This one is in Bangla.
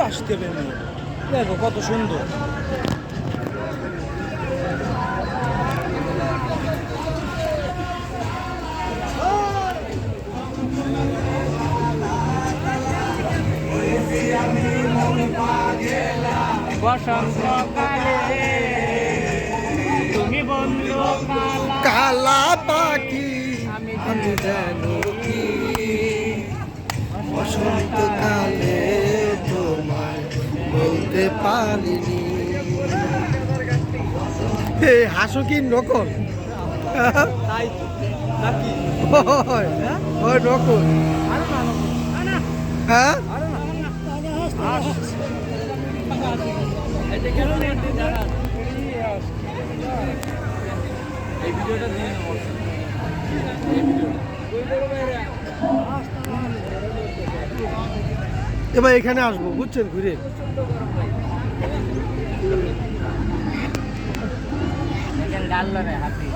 আসতে পারে দেখো কত সুন্দর। বসন্তকালে তুমি বন্ধু কালা পাখি আমি জানো কি বসন্তকালে তোমায় বলতে পারিনি। এই হাসো কি নকল? ওই নকল। হ্যাঁ এবার এখানে আসবো বুঝছেন ঘুরে। ডাল হাতি